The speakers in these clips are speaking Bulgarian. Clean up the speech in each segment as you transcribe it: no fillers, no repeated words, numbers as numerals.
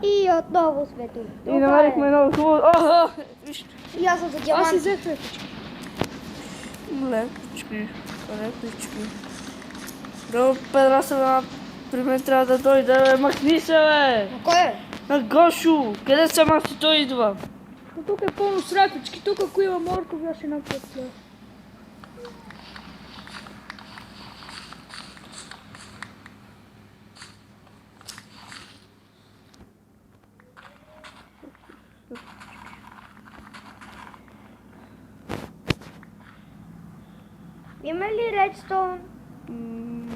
И отново светло. И намерихме много хубаво. Охо! Виж. И аз съм за Аз си диаманти. взех цветички. Лекички. Лекички. Долу педраса при мен трябва да дойде, бе. Махни се, бе! На кой е? На Гошо! Къде сама си той идва? Но тук е пълно срапички. Тук ако има моркови, аз ще напътля. Има ли редстоун?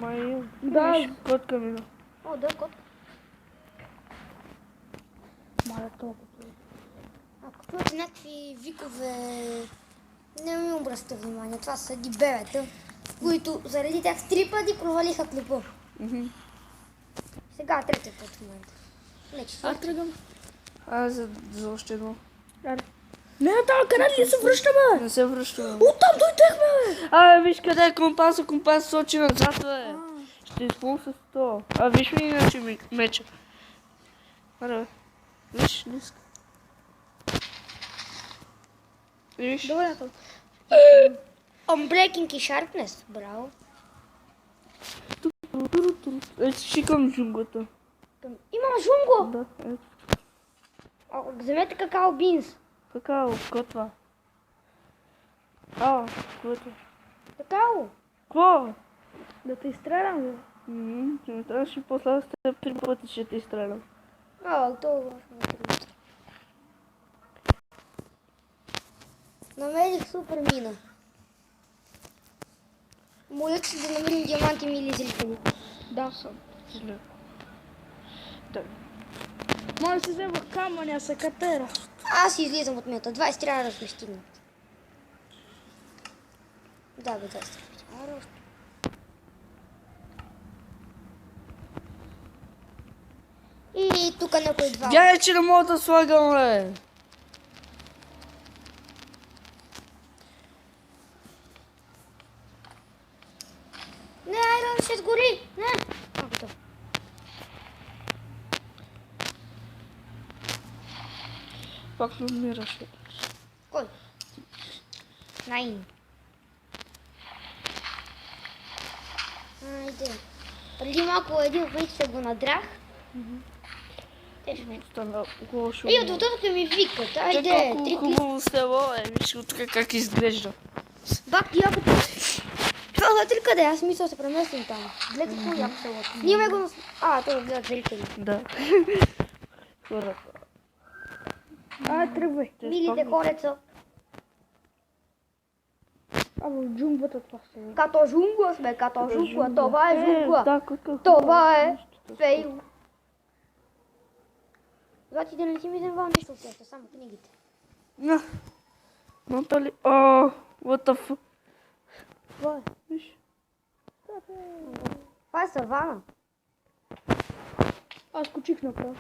Май, Да. виж, котка мина. О, да, кот. Маля толкова. Ако чуете някакви викове, не ми обръщате внимание. Това са ги бебета, които заради тях 3 пъти провалиха клипа. Сега третия път в момента. Не, Аз четвърти. тръгвам. Аз за още едно. Аре. Не, там къде ли се връщаме? Не се връщаме. Оттам дойдехме, бе! Виж къде е компаса, компас сочи назад, бе. Ще изпълня с това. Виж ми иначе меча. Аре, бе. Виж, ниска. Виж. Добре, то. Unbreaking и Sharpness. Браво. Ще към джунглата. Имам жунго! Да, ето. Вземете какао бинс. Какао, готва. Готва. Какао. Кво? Да те изстрелям, бе. Ще трябваше после да сте 3 пъти ще те изстрелям. Това е. Намерих супер мина. Моля се да намерим диаманти, мили зрители. Да, съм. Зле. Да. Може да си взема камъня, се катера. Аз излизам от мета. 20 трябва да сме стигнат. Да, бе, 20 трябва. И тук някой два. Гледай, че не мога да слагам, бе. Не, айрон ще сгори. Не. Готово. Пак не умираш. Кой? Найн. Айде. Преди малко един вид се го надрах. Тежко. Стана лошо. И от отдото ми викат. Айде, Колко 3 хубаво село е. Виж от тук как изглежда. Бак, яко. Това вътре къде? Аз мисля да се преместим там. Гледайте какво яко селото. Снимай го на... това гледат зрители. Да. Хората. Тръгвай. Милите хореца. В джунглата това се е. Като жунгла сме, като жунгла. Това е Да, жунгла. какъв. Това е фейл. Значи да не си ми вземам нищо от тях, само книгите. Натали. What the fuck? Това е. Виж. Това е савана. Аз скочих направо.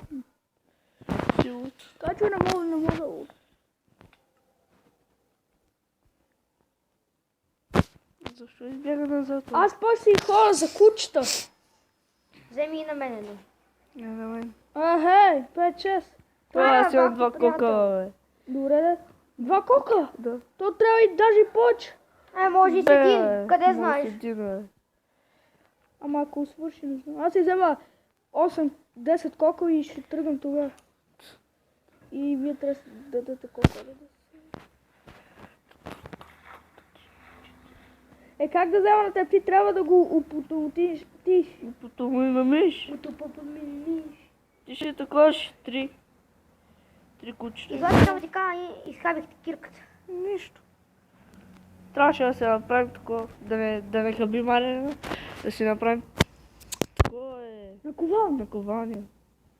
Силно. Така че не мога да луд. Защо избяга назад? Аз пък си хора за кучета. Вземи и на мене, не. Не, на мен. Хей, 5-6. Това си Бак, от 2 приятел. кока, бе. Добре, да. 2 кока. Да. То трябва и даже и повече. Може и с един. Къде може знаеш? един, бе. Ама ако свърши, не знам. Аз си взема 8-10 кока и ще тръгвам тогава. И вие трябва да дадете кока. Как да взема на теб? Ти трябва да го упототиш. И потом има миш. Ти ще такаш 3. 3 кучета. Излади само така и изхабихте кирката. Нищо. Трябваше да се направим такова, да не хаби Марина, да си направим такова е Наковална. накование.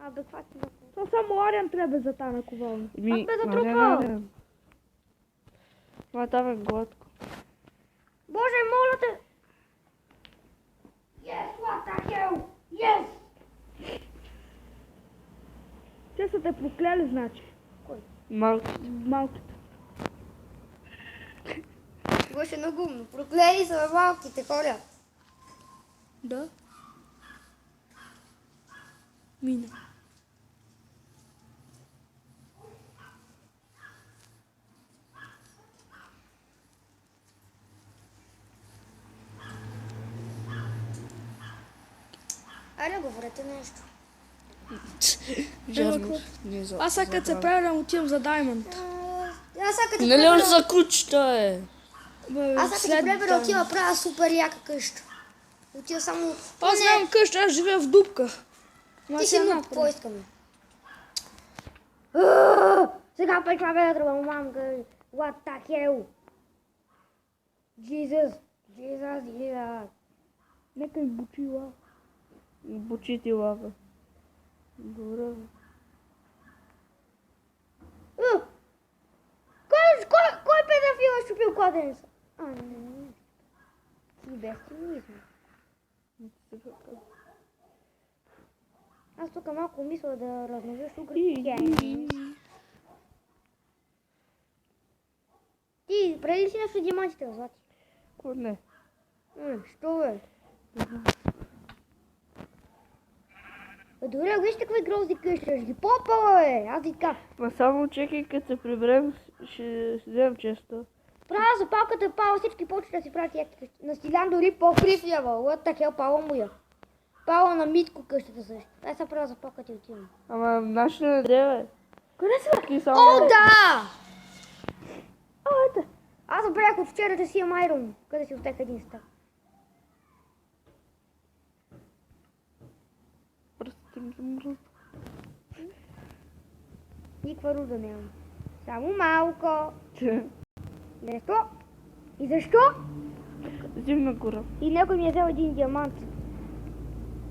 Бе, каква ти То само Ариан трябва за тази наковална. Аз бе затрупал. Ма там е гладко. Боже, моля те! Yes, what the hell? Yes! Те са те прокляли, значи. Малко. Малките. Беше много умно. Проклели са малките хора. Да. Мина. Айде, говорете нещо. Жарно. Не за. Аз сега като се преврам отивам за Даймонд. Аз сега като Нали пребера- още за кучета е? Аз сега като пребера отива правя супер яка къща. Отива само... Аз нямам къща, аз живея в дупка. Ма Ти си сега нуб, направя. какво искаме? Сега пък клавиатура, мамка. What the hell? Jesus. Нека ми бучи лава. Бучи ти лава. Добре. бе. Кой педофил е щупил кладенеца? Не. Ти без цинизма. Аз тук малко мисля да размножа шугър. Ти, прави ли си нещо диамантите, Злати? Ко не? Що бе? Добре, вижте какви грозди къщи, ще ги попала, бе! Аз ви така. Ма само чекай, като се приберем, ще вземем често. Правя запалката, Павел всички почват да си правят яки къщи. На Стилян дори по-крив ява. What the hell, Павел му я. Павел на Митко къщата също. Дай сега правя запалката и отивам. Ама нашите не дева. Къде са? Ти само... О, да! О, ето. Аз забравях от вчера да си имам айрон. Къде си оставих един стък. Пръстите ми замръзна. Никаква руда нямам. Само малко. Че? Нещо? И защо? Зимна гора. И някой ми е взел един диамант.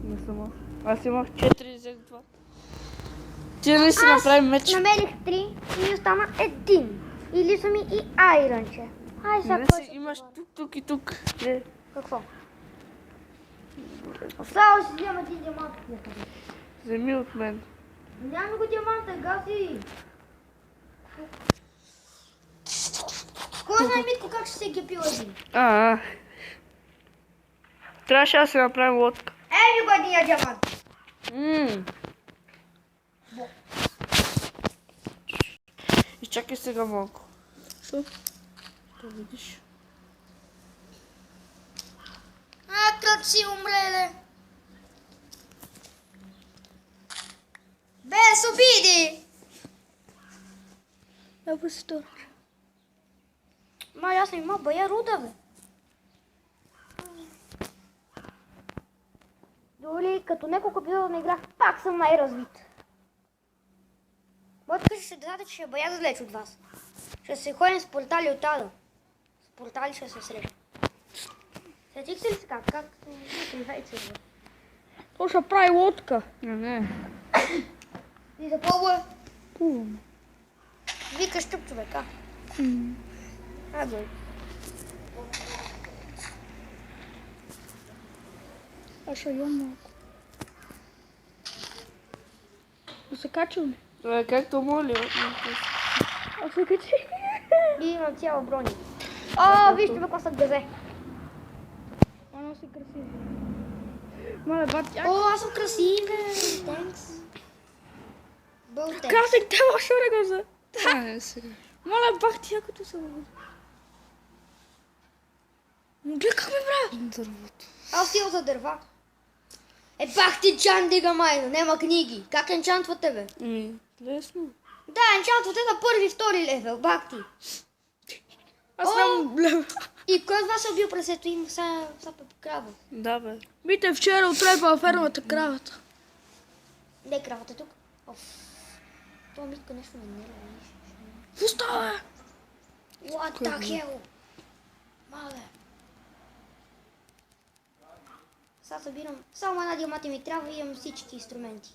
Не съм аз. Аз имах 4, взех 2. Ти не си направим меч. Намерих 3 и ми остана един. И липсва ми и айронче. Ай, сега Не кой си ще имаш говори? тук и тук. Не. Какво? Остава си взема един диамант. Вземи от мен. Няма го диаманта, гаси. Кой знае, Митко, как ще се гепил един? Трябваше да си направим лодка. Ей ми го единия диамант. Изчакай сега малко. Що? Да видиш. Как си умреле? Без обиди! Ево си то. Аз съм имал бая руда, бе. Дори като няколко епизода на играх, пак съм най-развит. Моята къща ще дадете, че ще е бая далеч от вас. Ще се ходим с портали от Ада. С портали ще се среща. Сетихте ли сега? Как се вейце, бе? То ще прави лодка. Не. И за по-бе, Пувам. вика щуп човека. Бе. Аз ще ям малко. Да се качил ли? Това е както моля. Аз се качи. И имам цяла брони. О, вижте ме какво са газе. Ано си красив. Мале, бат, як? О, аз съм красива. Тенкс. Бълтен. Красик, те лошо регоза. Да, сега. Мале, бах ти, якото се лъжа. Гледай как ме прави. Дървото. Аз стил за дърва. Бах ти чандига майно, нема книги. Как енчантвате, бе? Лесно. Да, енчантвате на първи, втори левел, бах ти. Аз нямам лев. И кой от вас е убил прасето им са крава? Да, бе. Вите, вчера отрепа фермата кравата. Не кравата тук. Това Митко нещо ме нерва. Какво става, бе? What the hell? Мале. Сега събирам. Само една диамата ми трябва и имам всички инструменти.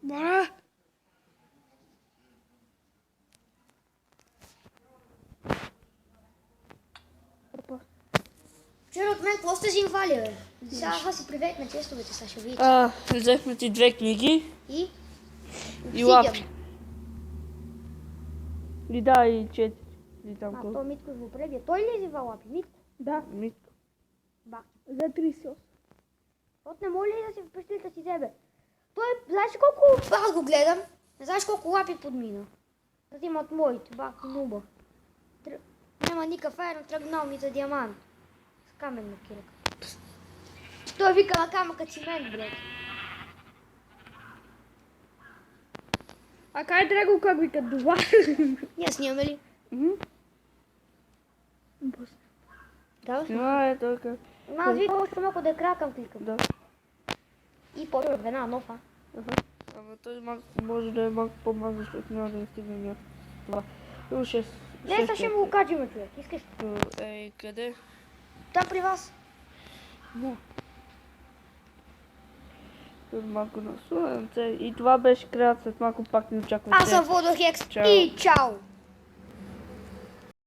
Мале. Вчера от мен какво сте си инвали, бе? Сега си привет на тестовете, сега ще видите. Взехме ти 2 книги. И? И лапи. И да, и 4. И там А, колко. то Митко злоупотребя. Той ли е взива лапи? Митко? Да, Митко. Бах. за 38. От не може ли да си впечатли да си тебе? Той, знаеш ли колко... Аз го гледам. Не знаеш колко лапи подмина. Да има от моите. Бах, нуба. Няма никакъв файр, тръгнал ми за диамант. С каменна кирка. Той вика на камъка цимент, брат. А кай Драго как вика? Това? Ние снимаме ли? Да, Това е така. аз вика още малко да е кракам кликам. Да. И почва в една нова. Ама той може да е малко по-малко, защото няма да не стигне място. Това. Има 6. Не, сега ще му го кажем, човек. Искаш? Ей, къде? Там при вас. Да. Тут малко насувам се. И това беше краят, след малко пак ни очаквате. Аз съм Водохекс Чао. и чао!